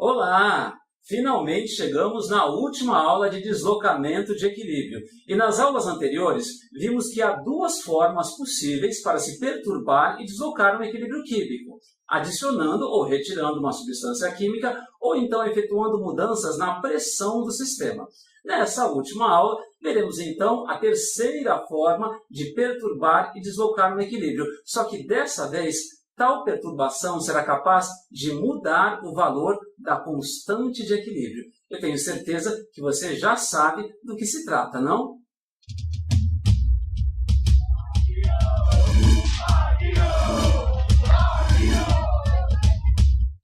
Olá! Finalmente chegamos na última aula de deslocamento de equilíbrio. E nas aulas anteriores, vimos que há duas formas possíveis para se perturbar e deslocar um equilíbrio químico: adicionando ou retirando uma substância química, ou então efetuando mudanças na pressão do sistema. Nessa última aula, veremos então a terceira forma de perturbar e deslocar um equilíbrio. Só que dessa vez, tal perturbação será capaz de mudar o valor da constante de equilíbrio. Eu tenho certeza que você já sabe do que se trata, não?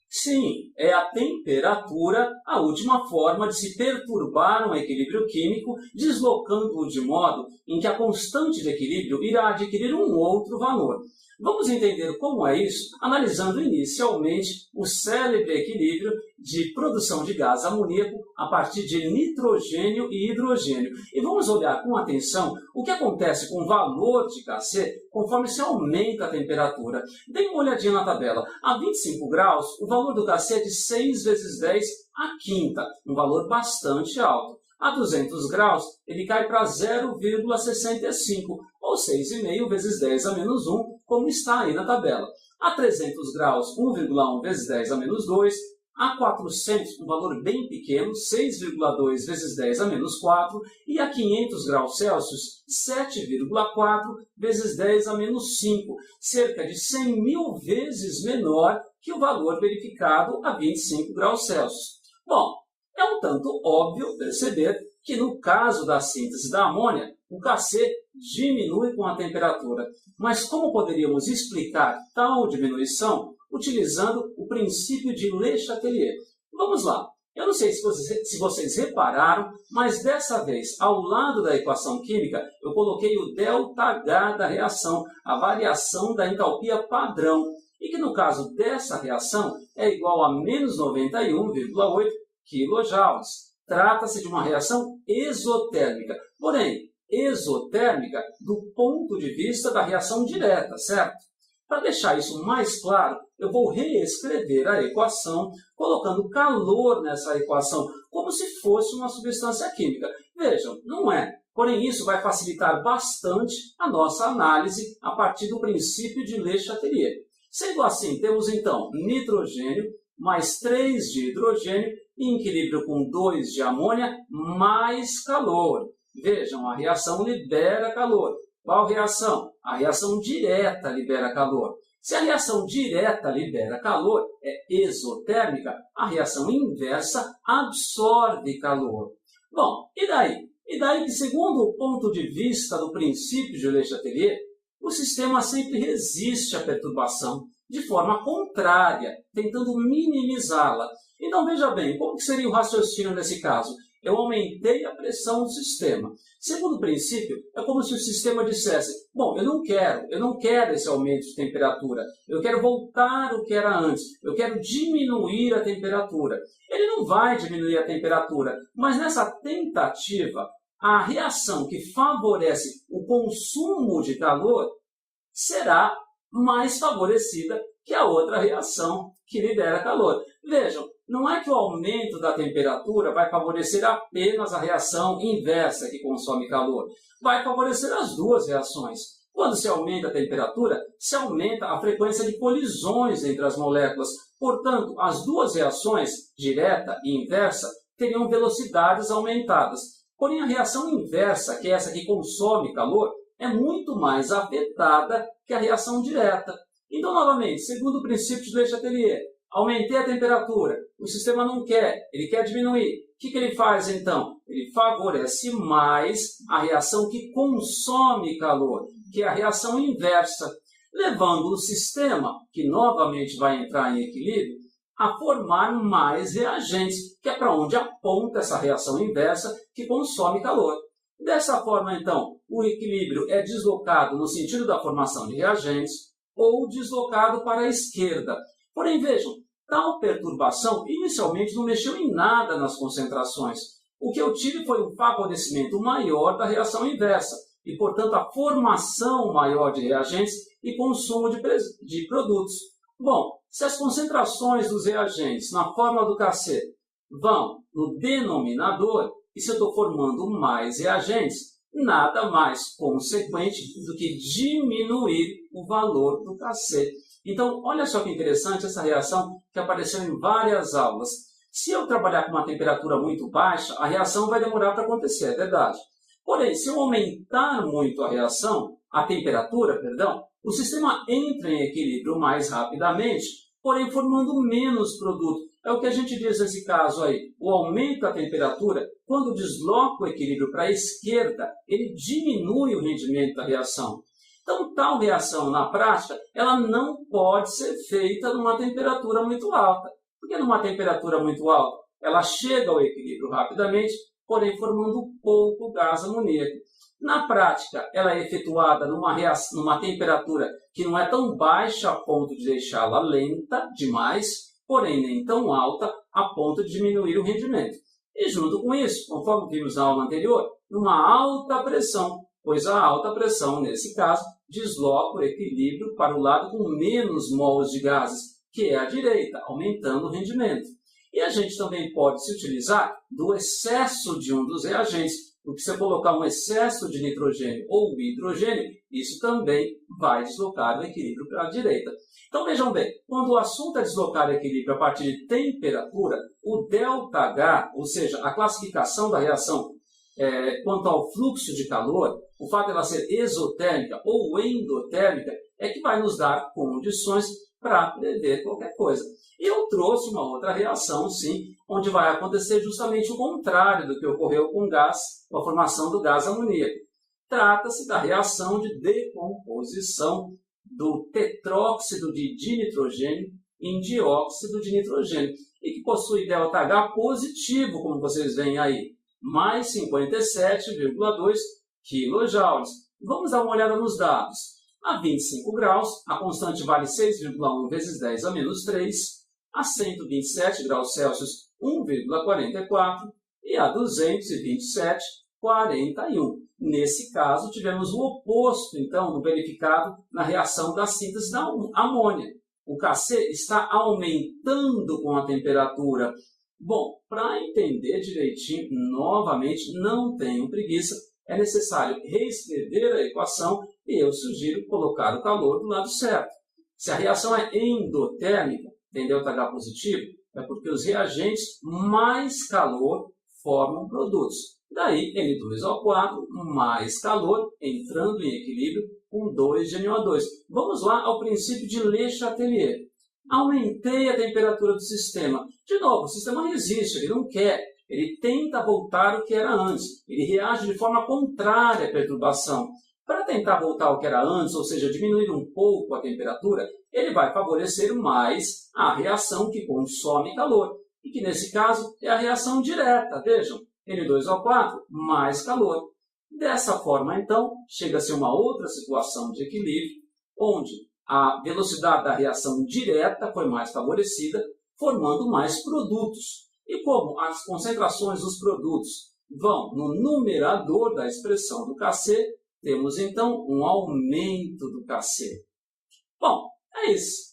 Sim, é a temperatura a última forma de se perturbar um equilíbrio químico, deslocando-o de modo em que a constante de equilíbrio irá adquirir um outro valor. Vamos entender como é isso, analisando inicialmente o célebre equilíbrio de produção de gás amoníaco a partir de nitrogênio e hidrogênio. E vamos olhar com atenção o que acontece com o valor de Kc conforme se aumenta a temperatura. Dê uma olhadinha na tabela. A 25 graus, o valor do Kc é de 6 vezes 10 à quinta, um valor bastante alto. A 200 graus, ele cai para 0,65, ou 6,5 vezes 10 a menos 1, como está aí na tabela. A 300 graus, 1,1 vezes 10 a menos 2. A 400, um valor bem pequeno, 6,2 vezes 10 a menos 4. E a 500 graus Celsius, 7,4 vezes 10 a menos 5, cerca de 100.000 vezes menor que o valor verificado a 25 graus Celsius. Bom, é um tanto óbvio perceber que no caso da síntese da amônia, o Kc diminui com a temperatura. Mas como poderíamos explicar tal diminuição utilizando o princípio de Le Chatelier? Vamos lá. Eu não sei se vocês repararam, mas dessa vez, ao lado da equação química, eu coloquei o ΔH da reação, a variação da entalpia padrão, e que no caso dessa reação é igual a menos 91,8 kJ. Trata-se de uma reação exotérmica, porém, exotérmica do ponto de vista da reação direta, certo? Para deixar isso mais claro, eu vou reescrever a equação, colocando calor nessa equação, como se fosse uma substância química. Vejam, não é. Porém, isso vai facilitar bastante a nossa análise a partir do princípio de Le Chatelier. Sendo assim, temos então nitrogênio mais 3 de hidrogênio em equilíbrio com 2 de amônia mais calor. Vejam, a reação libera calor. Qual reação? A reação direta libera calor. Se a reação direta libera calor, é exotérmica, a reação inversa absorve calor. Bom, e daí? E daí que, segundo o ponto de vista do princípio de Le Chatelier, o sistema sempre resiste à perturbação, de forma contrária, tentando minimizá-la. Então, veja bem, como que seria o raciocínio nesse caso? Eu aumentei a pressão do sistema. Segundo o princípio, é como se o sistema dissesse: bom, eu não quero esse aumento de temperatura, eu quero voltar ao que era antes, eu quero diminuir a temperatura. Ele não vai diminuir a temperatura, mas nessa tentativa, a reação que favorece o consumo de calor será mais favorecida que a outra reação que libera calor. Vejam, não é que o aumento da temperatura vai favorecer apenas a reação inversa que consome calor. Vai favorecer as duas reações. Quando se aumenta a temperatura, se aumenta a frequência de colisões entre as moléculas. Portanto, as duas reações, direta e inversa, teriam velocidades aumentadas. Porém, a reação inversa, que é essa que consome calor, é muito mais afetada que a reação direta. Então, novamente, segundo o princípio de Le Chatelier, aumentei a temperatura, o sistema não quer, ele quer diminuir. O que ele faz, então? Ele favorece mais a reação que consome calor, que é a reação inversa, levando o sistema, que novamente vai entrar em equilíbrio, a formar mais reagentes, que é para onde aponta essa reação inversa que consome calor. Dessa forma, então, o equilíbrio é deslocado no sentido da formação de reagentes ou deslocado para a esquerda. Porém, vejam, tal perturbação inicialmente não mexeu em nada nas concentrações. O que eu tive foi um favorecimento maior da reação inversa e, portanto, a formação maior de reagentes e consumo de produtos. Bom, Se as concentrações dos reagentes na fórmula do Kc vão no denominador, e se eu estou formando mais reagentes, nada mais consequente do que diminuir o valor do Kc. Então, olha só que interessante essa reação que apareceu em várias aulas. Se eu trabalhar com uma temperatura muito baixa, a reação vai demorar para acontecer, é verdade. Porém, se eu aumentar muito a temperatura, o sistema entra em equilíbrio mais rapidamente, porém formando menos produto. É o que a gente diz nesse caso aí. O aumento da temperatura, quando desloca o equilíbrio para a esquerda, ele diminui o rendimento da reação. Então, tal reação, na prática, ela não pode ser feita numa temperatura muito alta. Porque numa temperatura muito alta, ela chega ao equilíbrio rapidamente, porém formando pouco gás amoníaco. Na prática, ela é efetuada numa temperatura que não é tão baixa a ponto de deixá-la lenta demais, porém nem tão alta a ponto de diminuir o rendimento. E junto com isso, conforme vimos na aula anterior, numa alta pressão, pois a alta pressão, nesse caso, desloca o equilíbrio para o lado com menos mols de gases, que é a direita, aumentando o rendimento. E a gente também pode se utilizar do excesso de um dos reagentes, porque se eu colocar um excesso de nitrogênio ou hidrogênio, isso também vai deslocar o equilíbrio para a direita. Então vejam bem, quando o assunto é deslocar o equilíbrio a partir de temperatura, o ΔH, ou seja, a classificação da reação quanto ao fluxo de calor, o fato de ela ser exotérmica ou endotérmica, é que vai nos dar condições para prever qualquer coisa. E eu trouxe uma outra reação, sim, onde vai acontecer justamente o contrário do que ocorreu com a formação do gás amoníaco. Trata-se da reação de decomposição do tetróxido de dinitrogênio em dióxido de nitrogênio, e que possui ΔH positivo, como vocês veem aí, mais 57,2 kJ. Vamos dar uma olhada nos dados. A 25 graus, a constante vale 6,1 vezes 10 a menos 3, a 127 graus Celsius, 1,44, e a 227, 41. Nesse caso, tivemos o oposto, então, no verificado na reação da síntese da amônia. O Kc está aumentando com a temperatura. Bom, para entender direitinho, novamente, não tenham preguiça, é necessário reescrever a equação e eu sugiro colocar o calor do lado certo. Se a reação é endotérmica, tem ΔH positivo, é porque os reagentes mais calor formam produtos. Daí, N2O4 mais calor entrando em equilíbrio com 2 de NO2. Vamos lá ao princípio de Le Chatelier. Aumentei a temperatura do sistema. De novo, o sistema resiste, ele não quer. Ele tenta voltar ao que era antes. Ele reage de forma contrária à perturbação. Para tentar voltar ao que era antes, ou seja, diminuir um pouco a temperatura, ele vai favorecer mais a reação que consome calor. E que, nesse caso, é a reação direta. Vejam, N2O4 mais calor. Dessa forma, então, chega-se a uma outra situação de equilíbrio, onde a velocidade da reação direta foi mais favorecida, formando mais produtos. E como as concentrações dos produtos vão no numerador da expressão do Kc, temos então um aumento do Kc. Bom, é isso.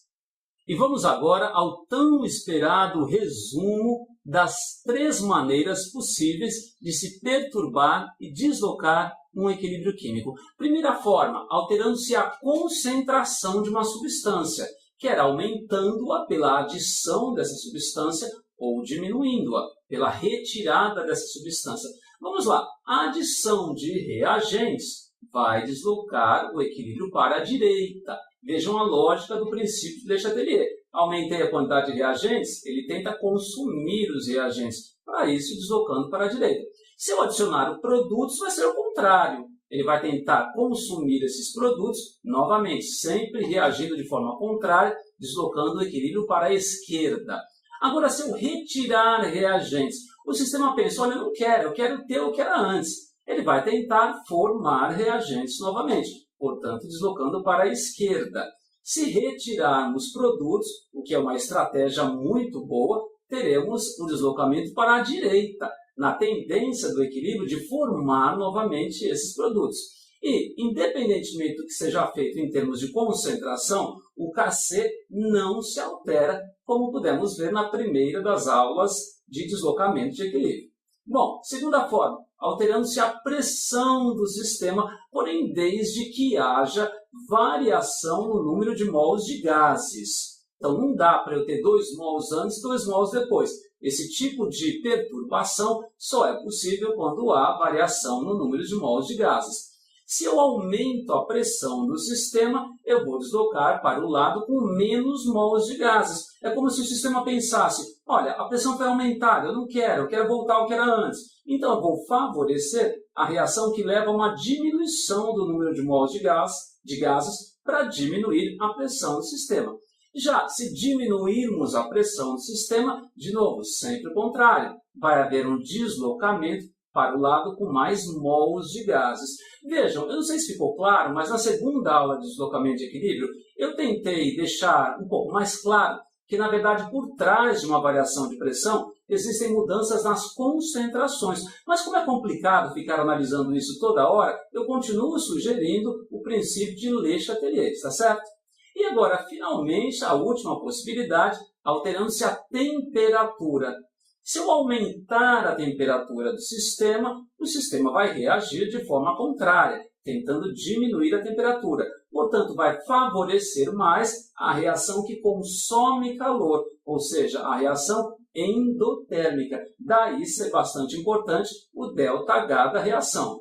E vamos agora ao tão esperado resumo das 3 maneiras possíveis de se perturbar e deslocar um equilíbrio químico. Primeira forma, alterando-se a concentração de uma substância, quer aumentando-a pela adição dessa substância ou diminuindo-a pela retirada dessa substância. Vamos lá, a adição de reagentes vai deslocar o equilíbrio para a direita. Vejam a lógica do princípio de Le Chatelier. Aumentei a quantidade de reagentes, ele tenta consumir os reagentes, para isso deslocando para a direita. Se eu adicionar produtos, vai ser o contrário. Ele vai tentar consumir esses produtos, novamente, sempre reagindo de forma contrária, deslocando o equilíbrio para a esquerda. Agora, se eu retirar reagentes, o sistema pensa, olha, eu não quero, eu quero ter o que era antes. Ele vai tentar formar reagentes novamente, portanto, deslocando para a esquerda. Se retirarmos produtos, o que é uma estratégia muito boa, teremos um deslocamento para a direita, na tendência do equilíbrio de formar novamente esses produtos. E, independentemente do que seja feito em termos de concentração, o Kc não se altera, como pudemos ver na primeira das aulas de deslocamento de equilíbrio. Bom, segunda forma, alterando-se a pressão do sistema, porém desde que haja variação no número de mols de gases. Então não dá para eu ter 2 mols antes e 2 mols depois. Esse tipo de perturbação só é possível quando há variação no número de mols de gases. Se eu aumento a pressão do sistema, eu vou deslocar para o lado com menos mols de gases. É como se o sistema pensasse, olha, a pressão foi aumentada, eu quero voltar ao que era antes. Então eu vou favorecer a reação que leva a uma diminuição do número de mols de gases para diminuir a pressão do sistema. Já se diminuirmos a pressão do sistema, de novo, sempre o contrário, vai haver um deslocamento para o lado com mais mols de gases. Vejam, eu não sei se ficou claro, mas na segunda aula de deslocamento de equilíbrio, eu tentei deixar um pouco mais claro que, na verdade, por trás de uma variação de pressão, existem mudanças nas concentrações. Mas como é complicado ficar analisando isso toda hora, eu continuo sugerindo o princípio de Le Chatelier, está certo? E agora, finalmente, a última possibilidade, alterando-se a temperatura. Se eu aumentar a temperatura do sistema, o sistema vai reagir de forma contrária, tentando diminuir a temperatura. Portanto, vai favorecer mais a reação que consome calor, ou seja, a reação endotérmica. Daí ser bastante importante o ΔH da reação.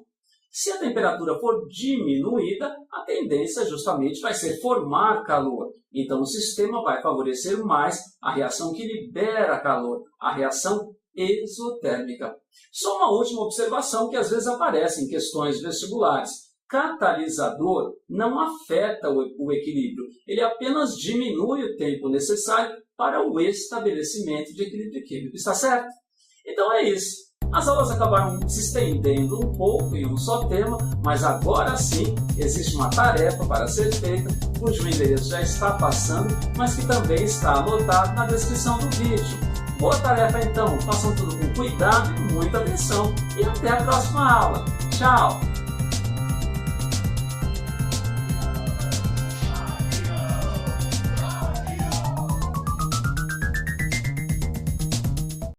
Se a temperatura for diminuída, a tendência justamente vai ser formar calor. Então, o sistema vai favorecer mais a reação que libera calor, a reação exotérmica. Só uma última observação que às vezes aparece em questões vestibulares. Catalisador não afeta o equilíbrio, ele apenas diminui o tempo necessário para o estabelecimento de equilíbrio químico. Está certo? Então é isso. As aulas acabaram se estendendo um pouco em um só tema, mas agora sim existe uma tarefa para ser feita, cujo endereço já está passando, mas que também está anotado na descrição do vídeo. Boa tarefa então, façam tudo com cuidado e muita atenção e até a próxima aula. Tchau!